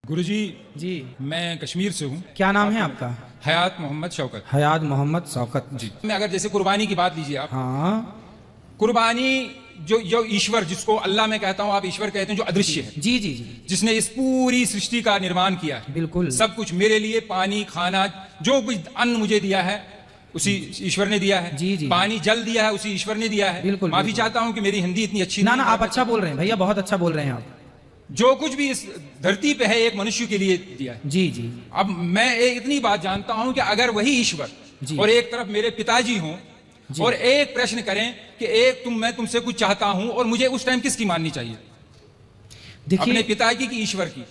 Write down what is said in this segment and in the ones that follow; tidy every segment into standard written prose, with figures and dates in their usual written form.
गुरुजी जी, मैं कश्मीर से हूँ। क्या नाम है आपका? हयात मोहम्मद शौकत हयात मोहम्मद शौकत जी। मैं अगर जैसे कुर्बानी की बात लीजिए आप, हाँ कुर्बानी जो ईश्वर, जिसको अल्लाह मैं कहता हूँ, आप ईश्वर कहते हैं, जो अदृश्य है, जी जी जी, जिसने इस पूरी सृष्टि का निर्माण किया है, बिल्कुल सब कुछ मेरे लिए, पानी, खाना, जो कुछ अन्न मुझे दिया है उसी ईश्वर ने दिया है। जी, जी। पानी, जल दिया है उसी ईश्वर ने दिया है। बिल्कुल, माफी बिल्कुल। चाहता हूँ कि मेरी हिंदी इतनी अच्छी ना नहीं ना, है। आप अच्छा बोल रहे हैं भैया, बहुत अच्छा बोल रहे हैं आप। जो कुछ भी इस धरती पे है एक मनुष्य के लिए दिया है। जी जी अब मैं इतनी बात जानता हूं कि अगर वही ईश्वर जी। और एक तरफ मेरे पिताजी हों जी। और एक प्रश्न करें कि मैं तुमसे कुछ चाहता हूं, और मुझे उस टाइम किसकी माननी चाहिए? अपने देखिए, पिताजी की, ईश्वर की?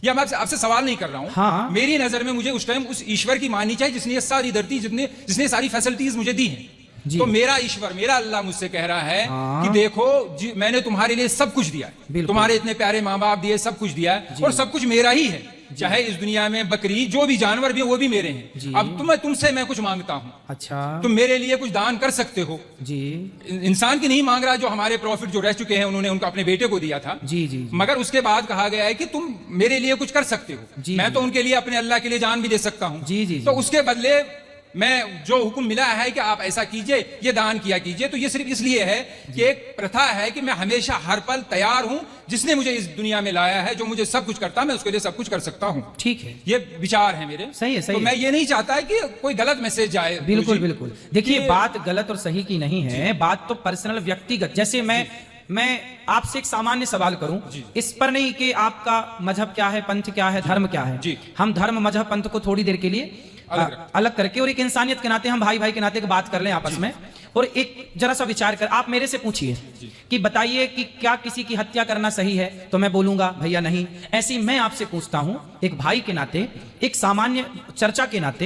या मैं आपसे सवाल नहीं कर रहा हूं। हाँ। मेरी नजर में मुझे उस टाइम उस ईश्वर की माननी चाहिए जिसने ये सारी धरती, जिसने सारी फैसिलिटीज मुझे दी हैं। जी। तो मेरा ईश्वर, मेरा अल्लाह मुझसे कह रहा है हाँ। कि देखो जी, मैंने तुम्हारे लिए सब कुछ दिया है, बिल्कुल। तुम्हारे इतने प्यारे माँ बाप दिए, सब कुछ दिया है, जी। और सब कुछ मेरा ही है। चाहे इस दुनिया में बकरी, जो भी जानवर भी हैं, वो भी मेरे हैं। जी। अब तुमसे मैं कुछ मांगता हूँ, अच्छा तुम मेरे लिए कुछ दान कर सकते हो। जी इंसान की नहीं मांग रहा, जो हमारे प्रॉफिट जो रह चुके हैं उन्होंने उनको अपने बेटे को दिया था। जी जी, मगर उसके बाद कहा गया है कि तुम मेरे लिए कुछ कर सकते हो। जी, मैं जी। तो उनके लिए, अपने अल्लाह के लिए जान भी दे सकता हूँ। जी, जी, तो जी। उसके बदले मैं जो हुक्म मिला है कि आप ऐसा कीजिए, ये दान किया कीजिए, तो ये सिर्फ इसलिए है कि एक प्रथा है कि मैं हमेशा हर पल तैयार हूं, जिसने मुझे इस दुनिया में लाया है, जो मुझे सब कुछ करता है, मैं उसके लिए सब कुछ कर सकता हूं। ठीक है, ये विचार है मेरे। सही है, सही तो है। मैं ये नहीं चाहता है कि कोई गलत मैसेज जाए। बिल्कुल गुरुजी। बिल्कुल। देखिए, कि- बात गलत और सही की नहीं है, बात तो पर्सनल, व्यक्तिगत। जैसे मैं आपसे एक सामान्य सवाल करूं, इस पर नहीं कि आपका मजहब क्या है, पंथ क्या है, धर्म क्या है। जी। हम धर्म, मजहब, पंथ को थोड़ी देर के लिए अलग करके, और एक इंसानियत के नाते, हम भाई भाई के नाते की बात कर लें आपस में, और एक जरा सा विचार कर, आप मेरे से पूछिए कि बताइए कि क्या किसी की हत्या करना सही है, तो मैं बोलूंगा भैया नहीं। ऐसी मैं आपसे पूछता हूं एक भाई के नाते, एक सामान्य चर्चा के नाते,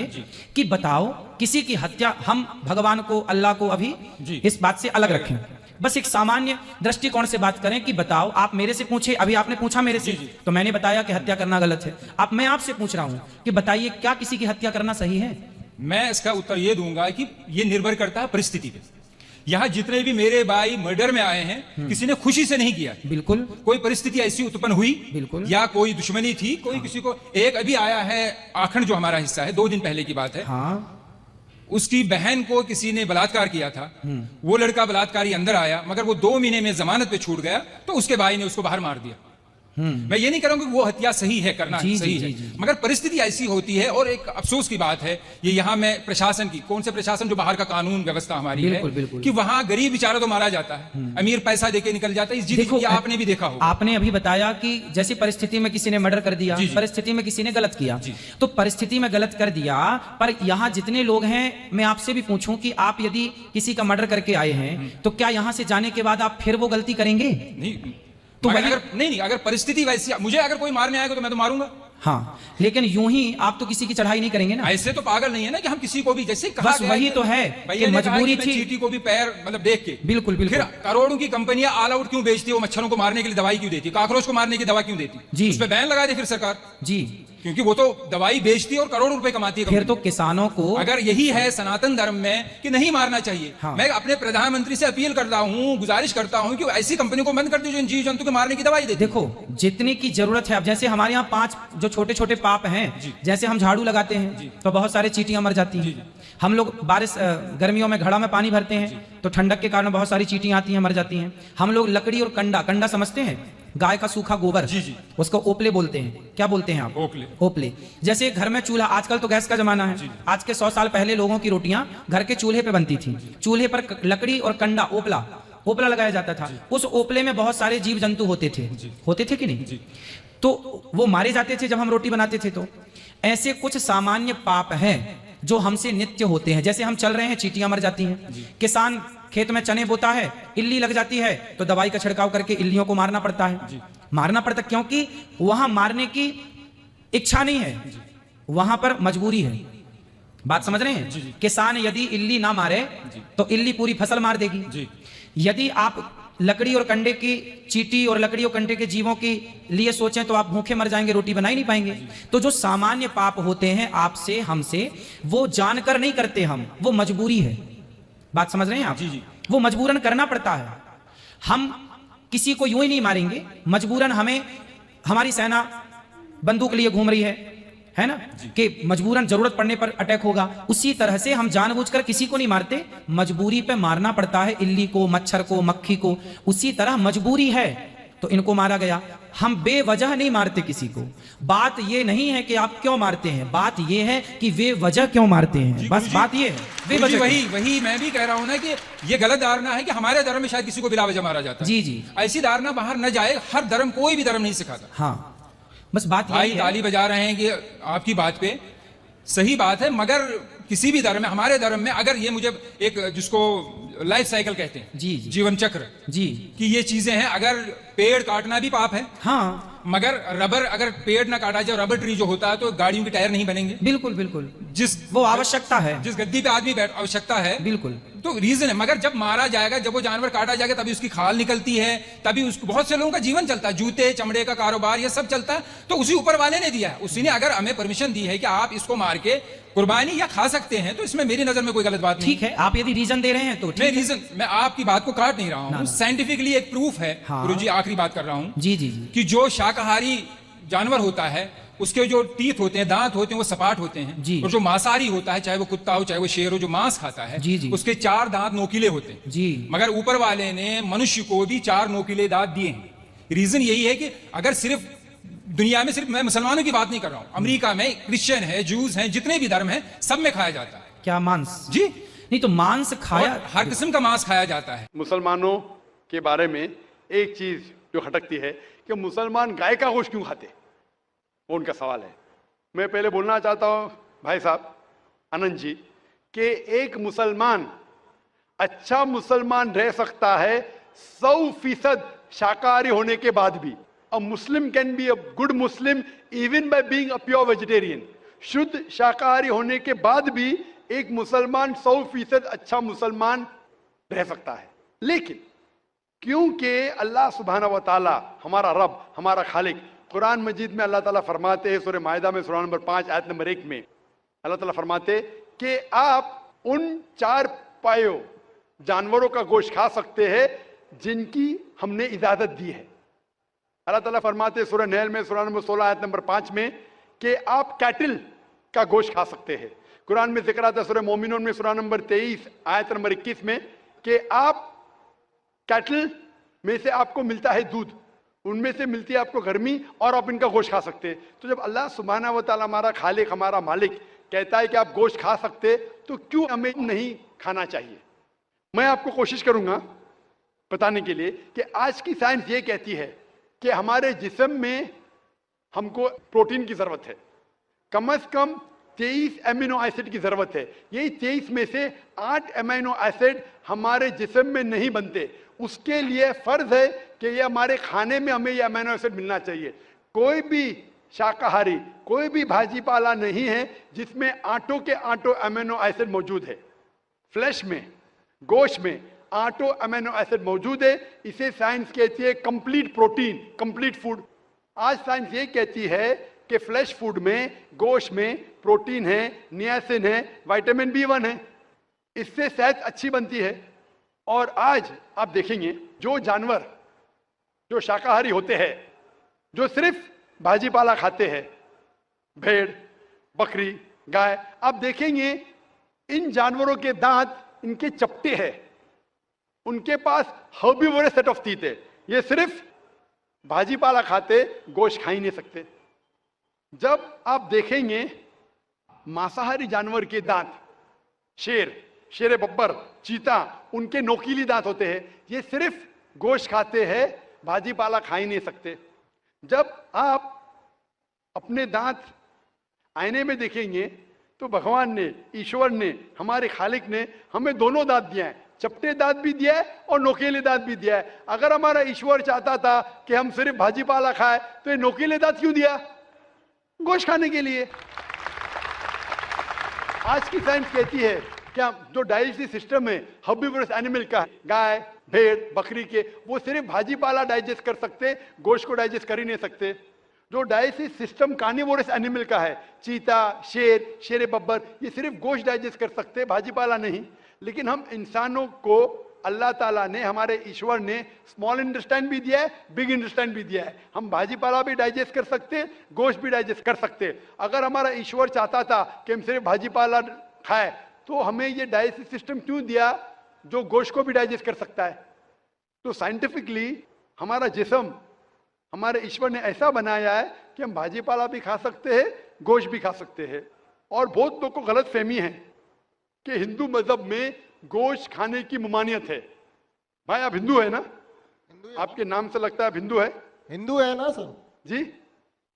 कि बताओ किसी की हत्या, हम भगवान को, अल्लाह को अभी इस बात से अलग रखें, बस एक सामान्य दृष्टिकोण से बात करें कि बताओ, आप मेरे से पूछे, अभी आपने पूछा मेरे से, तो मैंने बताया कि हत्या करना गलत है। अब मैं आपसे पूछ रहा हूं कि बताइए, क्या किसी की हत्या करना सही है? मैं इसका उत्तर ये दूंगा कि ये निर्भर करता है परिस्थिति पे। यहाँ जितने भी मेरे भाई मर्डर में आए हैं, किसी ने खुशी से नहीं किया। बिल्कुल कोई परिस्थिति ऐसी उत्पन्न हुई, बिल्कुल। या कोई दुश्मनी थी, कोई किसी को। एक अभी आया है आखंड, जो हमारा हिस्सा है, 2 दिन पहले की बात है। हाँ, उसकी बहन को किसी ने बलात्कार किया था। वो लड़का बलात्कारी अंदर आया, मगर वो 2 महीने में जमानत पे छूट गया, तो उसके भाई ने उसको बाहर मार दिया। मैं ये नहीं कह रहा हूं कि वो हत्या सही है, करना जी, सही जी, है, जी, जी। मगर परिस्थिति ऐसी होती है। और एक अफसोस की बात है, ये यहाँ मैं प्रशासन की, कौन से प्रशासन, जो बाहर का कानून व्यवस्था हमारी बिल्कुल, है, बिल्कुल। कि वहां गरीब बेचारा तो मारा जाता है, अमीर पैसा देके निकल जाता है। इस देखो, जिद आपने भी देखा होगा। आपने अभी बताया कि जैसी परिस्थिति में किसी ने मर्डर कर दिया, जी, जी। परिस्थिति में किसी ने गलत किया, तो परिस्थिति में गलत कर दिया, पर यहाँ जितने लोग हैं, मैं आपसे भी पूछूं कि आप यदि किसी का मर्डर करके आए हैं, तो क्या यहाँ से जाने के बाद आप फिर वो गलती करेंगे? नहीं, तो मगर वही- नहीं, अगर परिस्थिति वैसी, मुझे अगर कोई मारने आएगा तो मैं तो मारूंगा। हाँ, लेकिन यूं ही आप तो किसी की चढ़ाई नहीं करेंगे ना। ऐसे तो पागल नहीं है ना कि हम किसी को भी, जैसे कहा बस गया वही कि- तो है भैया कि ने कहा मजबूरी मैं थी। चींटी को भी पैर मतलब देख के, बिल्कुल बिल्कुल। फिर करोड़ों की कंपनियां ऑल आउट क्यों बेचती है? वो मच्छरों को मारने के लिए दवाई क्यों देती है? कॉकरोच को मारने की दवा क्यों देती? जी। उस पर बैन लगा दे फिर सरकार, जी, क्योंकि वो तो दवाई बेचती है और करोड़ों रुपए कमाती है फिर कंपनी। तो किसानों को, अगर यही है सनातन धर्म में कि नहीं मारना चाहिए, हाँ। मैं अपने प्रधानमंत्री से अपील करता हूँ, गुजारिश करता हूँ कि वो ऐसी कंपनी को बंद कर दे जो इन जीव जंतु को मारने की दवाई देती है। देखो जितने की जरूरत है, अब जैसे हमारे यहाँ 5 जो छोटे छोटे पाप हैं, जैसे हम झाड़ू लगाते हैं तो बहुत सारे चींटियां मर जाती हैं। हम लोग बारिश, गर्मियों में घड़ा में पानी भरते हैं तो ठंडक के कारण बहुत सारी चींटियां आती हैं, मर जाती हैं। हम लोग लकड़ी और कंडा समझते हैं, गाय का सूखा गोबर, जी। उसको ओपले बोलते हैं। क्या बोलते हैं आप? ओपले। जैसे घर में चूल्हा, आजकल तो गैस का जमाना है, आज के 100 साल पहले लोगों की रोटियां घर के चूल्हे पे बनती थी। चूल्हे पर लकड़ी और कंडा, ओपला लगाया जाता था। उस ओपले में बहुत सारे जीव जंतु होते थे कि नहीं? तो वो मारे जाते थे जब हम रोटी बनाते थे। तो ऐसे कुछ सामान्य पाप हैं जो हमसे नित्य होते हैं। जैसे हम चल रहे हैं, चींटियां मर जाती हैं। किसान खेत में चने बोता है, इल्ली लग जाती है तो दवाई का छिड़काव करके इल्लियों को मारना पड़ता है। मारना पड़ता क्योंकि वहां मारने की इच्छा नहीं है, वहां पर मजबूरी है। बात समझ रहे हैं? किसान यदि इल्ली ना मारे तो इल्ली पूरी फसल मार देगी। यदि आप लकड़ी और कंडे की, चींटी और लकड़ी और कंडे के जीवों के लिए सोचें तो आप भूखे मर जाएंगे, रोटी बना ही नहीं पाएंगे। तो जो सामान्य पाप होते हैं आपसे, हमसे, वो जानकर नहीं करते हम, वो मजबूरी है। बात समझ रहे हैं आप? वो मजबूरन करना पड़ता है। हम किसी को यूं ही नहीं मारेंगे, मजबूरन हमें हमारी सेना बंदूक लिए घूम रही है ना, कि मजबूरन जरूरत पड़ने पर अटैक होगा। उसी तरह से हम जानबूझकर किसी को नहीं मारते, मजबूरी पे मारना पड़ता है, इल्ली को, मच्छर को, मक्खी को। उसी तरह मजबूरी है तो इनको मारा गया। हम बेवजह नहीं मारते किसी को। बात ये नहीं है कि आप क्यों मारते हैं, बात ये है कि वे वजह क्यों मारते हैं, बस बात ये है। वे वजह वही मैं भी कह रहा हूं ना कि ये गलत धारणा है कि हमारे धर्म में शायद किसी को बिला वजह मारा जाता है। जी जी, ऐसी धारणा बाहर न जाए। हर धर्म, कोई भी धर्म नहीं सिखाता। हाँ, बस बात भाई ताली बजा रहे हैं कि आपकी बात पे सही बात है, मगर किसी भी धर्म में, हमारे धर्म में अगर ये मुझे एक जिसको लाइफ साइकिल कहते हैं, जी जी, जीवन चक्र जी, कि ये चीजें हैं। अगर पेड़ काटना भी पाप है, हाँ, मगर रबर, अगर पेड़ ना काटा जाए, रबर ट्री जो होता है, तो गाड़ियों के टायर नहीं बनेंगे। बिल्कुल बिल्कुल, जिस वो आवश्यकता है, जिस गद्दी पे आदमी बैठ, आवश्यकता है, बिल्कुल, तो रीजन है। मगर जब मारा जाएगा, जब वो जानवर काटा जाएगा, तभी उसकी खाल निकलती है, तभी उसको, बहुत से लोगों का जीवन चलता है, जूते चमड़े का कारोबार, ये सब चलता है। तो उसी ऊपर वाले ने दिया है, उसी ने अगर हमें परमिशन दी है कि आप इसको मार के कुर्बानी या खा सकते हैं, तो इसमें मेरी नजर में कोई गलत बात नहीं। ठीक है, आप यदि रीजन दे रहे हैं तो मैं रीजन, मैं आपकी बात को काट नहीं रहा हूँ, साइंटिफिकली एक प्रूफ है। गुरुजी आखिरी बात कर रहा हूँ, जी जी जी, कि जो शाकाहारी जानवर होता है, उसके जो टीथ होते हैं, दांत होते हैं, वो सपाट होते हैं जी। और जो मांसाहारी होता है, चाहे वो कुत्ता हो, चाहे वो शेर हो, जो मांस खाता है जी जी, उसके 4 दांत नोकीले होते हैं जी। मगर ऊपर वाले ने मनुष्य को भी 4 नोकीले दांत दिए हैं। रीजन यही है कि अगर सिर्फ दुनिया में, सिर्फ मैं मुसलमानों की बात नहीं कर रहा हूं, अमेरिका में क्रिश्चियन है, जूस हैं, जितने भी धर्म हैं, सब में खाया जाता है क्या मांस? जी नहीं तो मांस खाया, हर किस्म का मांस खाया जाता है। मुसलमानों के बारे में एक चीज जो खटकती है कि मुसलमान गाय का गोश्त क्यों खाते, वो उनका सवाल है। मैं पहले बोलना चाहता हूं भाई साहब आनंद जी कि एक मुसलमान अच्छा मुसलमान रह सकता है 100% शाकाहारी होने के बाद भी। A Muslim can be a good Muslim even by being a pure vegetarian. शुद्ध शाकाहारी होने के बाद भी एक मुसलमान 100% अच्छा मुसलमान रह सकता है। लेकिन क्योंकि अल्लाह सुब्हाना व ताला, हमारा रब, हमारा खालिक, कुरान मजीद में अल्लाह ताला फरमाते हैं, सूरह माइदा में सूरह नंबर 5 आयत नंबर 1 में अल्लाह ताला फरमाते कि आप उन 4 पायों जानवरों का गोश्त खा सकते हैं जिनकी हमने इजाजत दी है। अल्लाह ताला फरमाते सूरह नहल में सूरह नंबर 16 आयत नंबर 5 में कि आप कैटल का गोश्त खा सकते हैं। कुरान में जिक्र आता है सूरह मोमिनून में सूरह नंबर 23 आयत नंबर 21 में कि आप कैटल में से आपको मिलता है दूध, उनमें से मिलती है आपको गर्मी, और आप इनका गोश्त खा सकते हैं। तो जब अल्लाह सुब्हाना व तआला, हमारा खालिक, हमारा मालिक कहता है कि आप गोश्त खा सकते, तो क्यों हमें नहीं खाना चाहिए? मैं आपको कोशिश करूंगा बताने के लिए कि आज की साइंस ये कहती है कि हमारे जिस्म में हमको प्रोटीन की जरूरत है, कम से कम 23 एमिनो एसिड की जरूरत है। यही 23 में से 8 एमिनो एसिड हमारे जिस्म में नहीं बनते। उसके लिए फर्ज है कि ये हमारे खाने में हमें ये अमीनो एसिड मिलना चाहिए। कोई भी शाकाहारी, कोई भी भाजी पाला नहीं है जिसमें आटों के आटो अमीनो एसिड मौजूद है। फ्लैश में, गोश्त में आटो अमीनो एसिड मौजूद है। इसे साइंस कहती है कंप्लीट प्रोटीन, कंप्लीट फूड। आज साइंस ये कहती है कि फ्लैश फूड में, गोश्त में प्रोटीन है, नियासिन है, विटामिन B1 है, इससे सेहत अच्छी बनती है। और आज आप देखेंगे जो जानवर जो शाकाहारी होते हैं, जो सिर्फ भाजी पाला खाते हैं, भेड़, बकरी, गाय, आप देखेंगे इन जानवरों के दांत इनके चपटे हैं, उनके पास हर्बिवोरस सेट ऑफ टीथ है। ये सिर्फ भाजी पाला खाते, गोश्त खा ही नहीं सकते। जब आप देखेंगे मांसाहारी जानवर के दांत, शेर बब्बर, चीता, उनके नोकीली दांत होते हैं। ये सिर्फ गोश्त खाते हैं, भाजी पाला खा ही नहीं सकते। जब आप अपने दांत आईने में देखेंगे तो भगवान ने, ईश्वर ने, हमारे खालिक ने हमें दोनों दांत दिया है, चपटे दांत भी दिया है और नोकीले दांत भी दिया है। अगर हमारा ईश्वर चाहता था कि हम सिर्फ भाजी पाला खाए तो ये नोकीले दांत क्यों दिया? गोश्त खाने के लिए। आज की साइंस कहती है क्या जो डाइजेस्टिव सिस्टम है हर्बिवोरस एनिमल का, गाय, भेड़, बकरी के, वो सिर्फ भाजी पाला डाइजेस्ट कर सकते, गोश्त को डाइजेस्ट कर ही नहीं सकते। जो डाइजेस्टिव सिस्टम कार्निवोरस एनिमल का है, चीता, शेर बब्बर, ये सिर्फ गोश्त डाइजेस्ट कर सकते, भाजी पाला नहीं। लेकिन हम इंसानों को अल्लाह ताला ने, हमारे ईश्वर ने स्मॉल इंटेस्टाइन भी दिया है, बिग इंटेस्टाइन भी दिया है। हम भाजी पाला भी डाइजेस्ट कर सकते, गोश्त भी डाइजेस्ट कर सकते। अगर हमारा ईश्वर चाहता था कि हम सिर्फ भाजी पाला खाए, तो हमें ये डाइजेस्टिव सिस्टम क्यों दिया जो गोश्त को भी डाइजेस्ट कर सकता है? तो साइंटिफिकली हमारा जिस्म हमारे ईश्वर ने ऐसा बनाया है कि हम भाजी पाला भी खा सकते हैं, गोश्त भी खा सकते हैं। और बहुत लोग को गलत फहमी है कि हिंदू मजहब में गोश्त खाने की ममानियत है। भाई आप हिंदू है ना? हिंदू है। आपके नाम से लगता है आप हिंदू है। हिंदू है ना सर? जी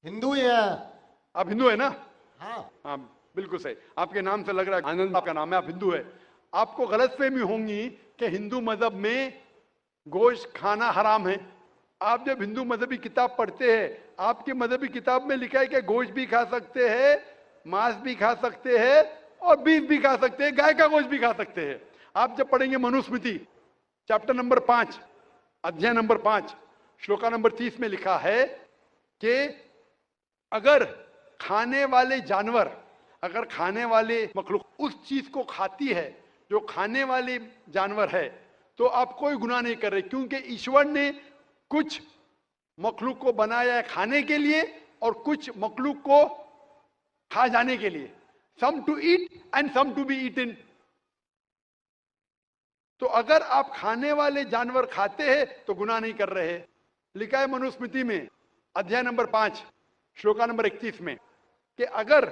हिंदू ही है। आप हिंदू है ना? हाँ हाँ बिल्कुल सही, आपके नाम से लग रहा है आनंद आपका नाम है, आप हिंदू है। आपको गलत फहमी होंगी कि हिंदू मजहब में गोश्त खाना हराम है। आप जब हिंदू मजहबी किताब पढ़ते हैं, आपकी मजहबी किताब में लिखा है कि गोश्त भी खा सकते हैं, मांस भी खा सकते हैं और बीफ भी खा सकते हैं, गाय का गोश्त भी खा सकते हैं। आप जब पढ़ेंगे मनुस्मृति चैप्टर नंबर 5 अध्याय नंबर 5 श्लोका नंबर 30 में लिखा है कि अगर खाने वाले जानवर, अगर खाने वाले मखलूक उस चीज को खाती है जो खाने वाले जानवर है, तो आप कोई गुनाह नहीं कर रहे, क्योंकि ईश्वर ने कुछ मखलूक को बनाया है खाने के लिए और कुछ मखलूक को खा जाने के लिए। Some to eat and some to be eaten. तो अगर आप खाने वाले जानवर खाते हैं तो गुनाह नहीं कर रहे। लिखा है मनुस्मृति में अध्याय नंबर 5 श्लोका नंबर 31 में कि अगर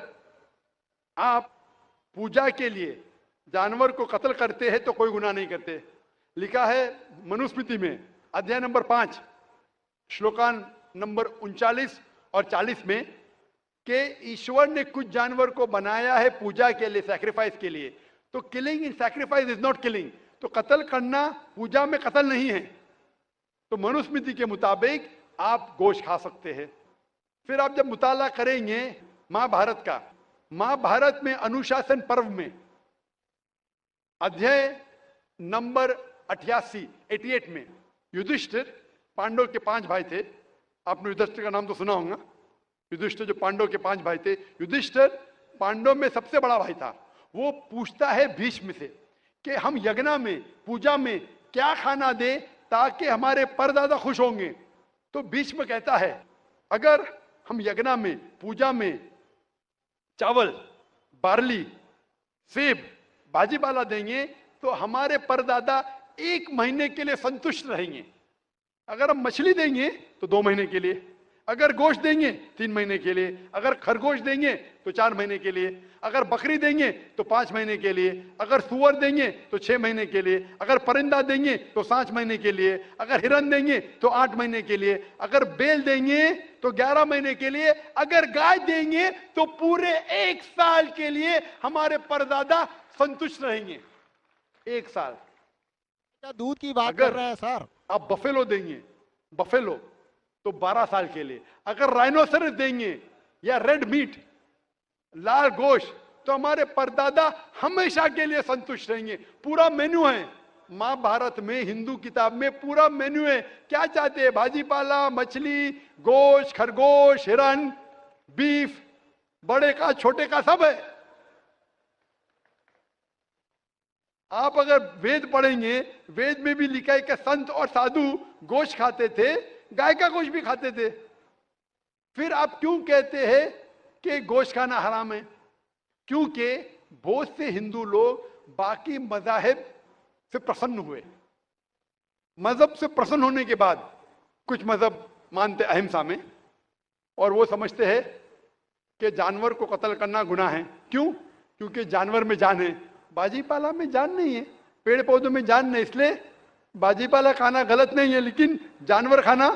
आप पूजा के लिए जानवर को कत्ल करते हैं तो कोई गुनाह नहीं करते। लिखा है मनुस्मृति में अध्याय नंबर 5 श्लोका नंबर 39 और 40 में कि ईश्वर ने कुछ जानवर को बनाया है पूजा के लिए, सैक्रिफाइस के लिए। तो killing in sacrifice is not killing. तो कत्ल करना पूजा में कत्ल नहीं है। तो मनुस्मृति के मुताबिक आप गोश्त खा सकते हैं। फिर आप जब मुताला करेंगे महाभारत का, महाभारत में अनुशासन पर्व में अध्याय नंबर 88 में युधिष्ठिर, पांडव के 5 भाई थे, आपने युधिष्ठिर का नाम तो सुना होगा। युधिष्ठिर जो पांडव के 5 भाई थे, युधिष्ठिर पांडव में सबसे बड़ा भाई था। वो पूछता है भीष्म से कि हम यज्ञ में, पूजा में क्या खाना दे ताकि हमारे परदादा खुश होंगे। तो भीष्म कहता है अगर हम यज्ञ में, पूजा में चावल, बार्ली, सेब, भाजी पाला देंगे तो हमारे परदादा 1 महीने के लिए संतुष्ट रहेंगे। अगर हम मछली देंगे तो 2 महीने के लिए, अगर गोश्त देंगे 3 महीने के लिए, अगर खरगोश देंगे तो 4 महीने के लिए, अगर बकरी देंगे तो 5 महीने के लिए, अगर सुअर देंगे तो 6 महीने के लिए, अगर परिंदा देंगे तो 7 महीने के लिए, अगर हिरन देंगे तो 8 महीने के लिए, अगर बैल देंगे तो 11 महीने के लिए, अगर गाय देंगे तो पूरे 1 साल के लिए हमारे परदादा संतुष्ट रहेंगे। 1 साल। क्या दूध की बात कर रहे हैं सर? आप बफेलो देंगे, बफेलो तो 12 साल के लिए, अगर राइनोसरस देंगे या रेड मीट, लाल गोश्त, तो हमारे परदादा हमेशा के लिए संतुष्ट रहेंगे। पूरा मेन्यू है महाभारत में, हिंदू किताब में पूरा मेन्यू है। क्या चाहते हैं? भाजी पाला, मछली, गोश्त, खरगोश, हिरन, बीफ, बड़े का छोटे का सब है। आप अगर वेद पढ़ेंगे, वेद में भी लिखा है कि संत और साधु गोश्त खाते थे, गाय का गोश्त भी खाते थे। फिर आप क्यों कहते हैं कि गोश्त खाना हराम है? क्योंकि बहुत से हिंदू लोग बाकी मजाहिब से प्रसन्न हुए। मजहब से प्रसन्न होने के बाद कुछ मजहब मानते अहिंसा में, और वो समझते हैं कि जानवर को कत्ल करना गुनाह है। क्यों? क्योंकि जानवर में जान है, बाजी पाला में जान नहीं है, पेड़ पौधों में जान नहीं, इसलिए बाजी पाला खाना गलत नहीं है, लेकिन जानवर खाना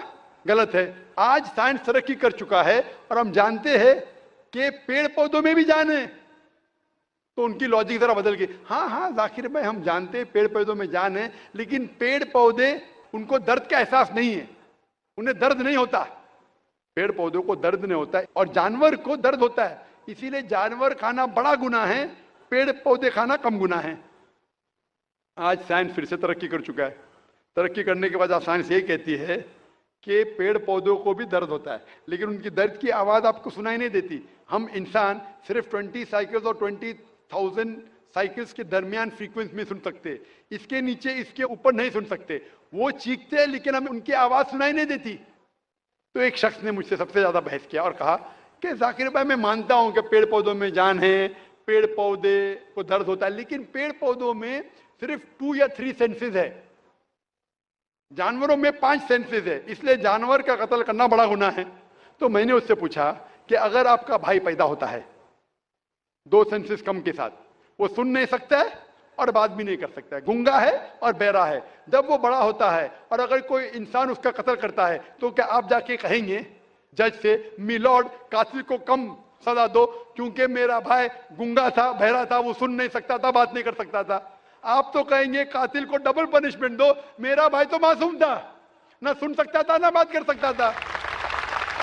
गलत है। आज साइंस तरक्की कर चुका है और हम जानते हैं कि पेड़ पौधों में भी जान है। तो उनकी लॉजिक जरा बदल गई। हाँ जाकिर भाई, हम जानते हैं पेड़ पौधों में जान है, लेकिन पेड़ पौधे, उनको दर्द का एहसास नहीं है, उन्हें दर्द नहीं होता। पेड़ पौधों को दर्द नहीं होता है और जानवर को दर्द होता है, इसीलिए जानवर खाना बड़ा गुनाह है, पेड़ पौधे खाना कम गुनाह है। आज साइंस फिर से तरक्की कर चुका है। तरक्की करने के बाद आज साइंस ये कहती है कि पेड़ पौधों को भी दर्द होता है, लेकिन उनकी दर्द की आवाज आपको सुनाई नहीं देती। हम इंसान सिर्फ 20 साइकिल्स और 20,000 साइकिल्स के दरमियान फ्रीक्वेंसी में सुन सकते, इसके नीचे इसके ऊपर नहीं सुन सकते। वो चीखते हैं लेकिन हमें उनकी आवाज सुनाई नहीं देती। तो एक शख्स ने मुझसे सबसे ज्यादा बहस किया और कहा कि जाकिर भाई मैं मानता हूं कि पेड़ पौधों में जान है, पेड़ पौधे को दर्द होता है, लेकिन पेड़ पौधों में सिर्फ 2 या 3 सेंसेस है, जानवरों में 5 सेंसेस है, इसलिए जानवर का कत्ल करना बड़ा गुनाह है। तो मैंने उससे पूछा कि अगर आपका भाई पैदा होता है 2 सेंसेस कम के साथ, वो सुन नहीं सकता है और बात भी नहीं कर सकता है, गूंगा है और बहरा है, जब वो बड़ा होता है और अगर कोई इंसान उसका कत्ल करता है तो क्या आप जाके कहेंगे जज से मिलॉर्ड कातिल को कम सजा दो क्योंकि मेरा भाई गूंगा था, बहरा था, वो सुन नहीं सकता था, बात नहीं कर सकता था? आप तो कहेंगे कातिल को डबल पनिशमेंट दो, मेरा भाई तो मासूम था, ना सुन सकता था ना बात कर सकता था।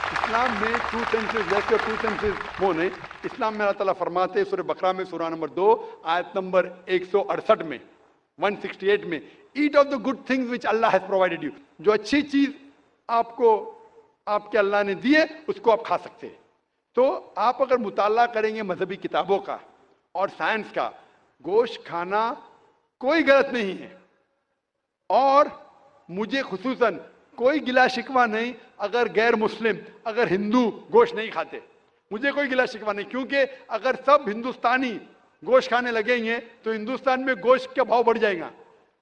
इस्लाम में 2 सेंसेस लेफ्ट और 2 सेंसेस वो नहीं। इस्लाम में अल्लाह ताला फरमाते हैं सूरह बकरा में सूरह नंबर 2 आयत नंबर 168 में 168 में, eat of the good things which Allah has provided you, जो अच्छी चीज आपको आपके अल्लाह ने दी है उसको आप खा सकते हैं। तो आप अगर मुताला करेंगे मजहबी किताबों का और साइंस का, गोश्त खाना कोई गलत नहीं है और मुझे खुसूसन कोई गिला शिकवा नहीं अगर गैर मुस्लिम, अगर हिंदू गोश्त नहीं खाते, मुझे कोई गिला शिकवा नहीं, क्योंकि अगर सब हिंदुस्तानी गोश्त खाने लगेंगे तो हिंदुस्तान में गोश्त का भाव बढ़ जाएगा।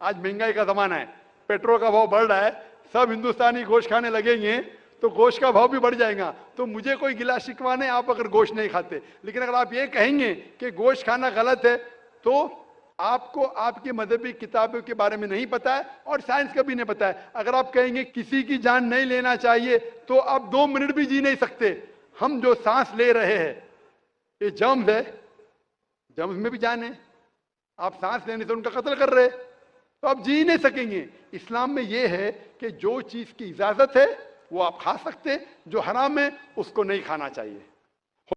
आज महंगाई का जमाना है, पेट्रोल का भाव बढ़ रहा है, सब हिंदुस्तानी गोश्त खाने लगेंगे तो गोश्त का भाव भी बढ़ जाएगा। तो मुझे कोई गिला शिकवा नहीं आप अगर गोश्त नहीं खाते, लेकिन अगर आप ये कहेंगे कि गोश्त खाना गलत है तो आपको आपकी मजहबी किताबों के बारे में नहीं पता है और साइंस का भी नहीं पता है। अगर आप कहेंगे किसी की जान नहीं लेना चाहिए तो आप 2 मिनट भी जी नहीं सकते। हम जो सांस ले रहे हैं ये जर्म्स है, जर्म्स में भी जान है, आप सांस लेने से उनका कत्ल कर रहे हैं तो आप जी नहीं सकेंगे। इस्लाम में यह है कि जो चीज की इजाजत है वो आप खा सकते, जो हराम है उसको नहीं खाना चाहिए।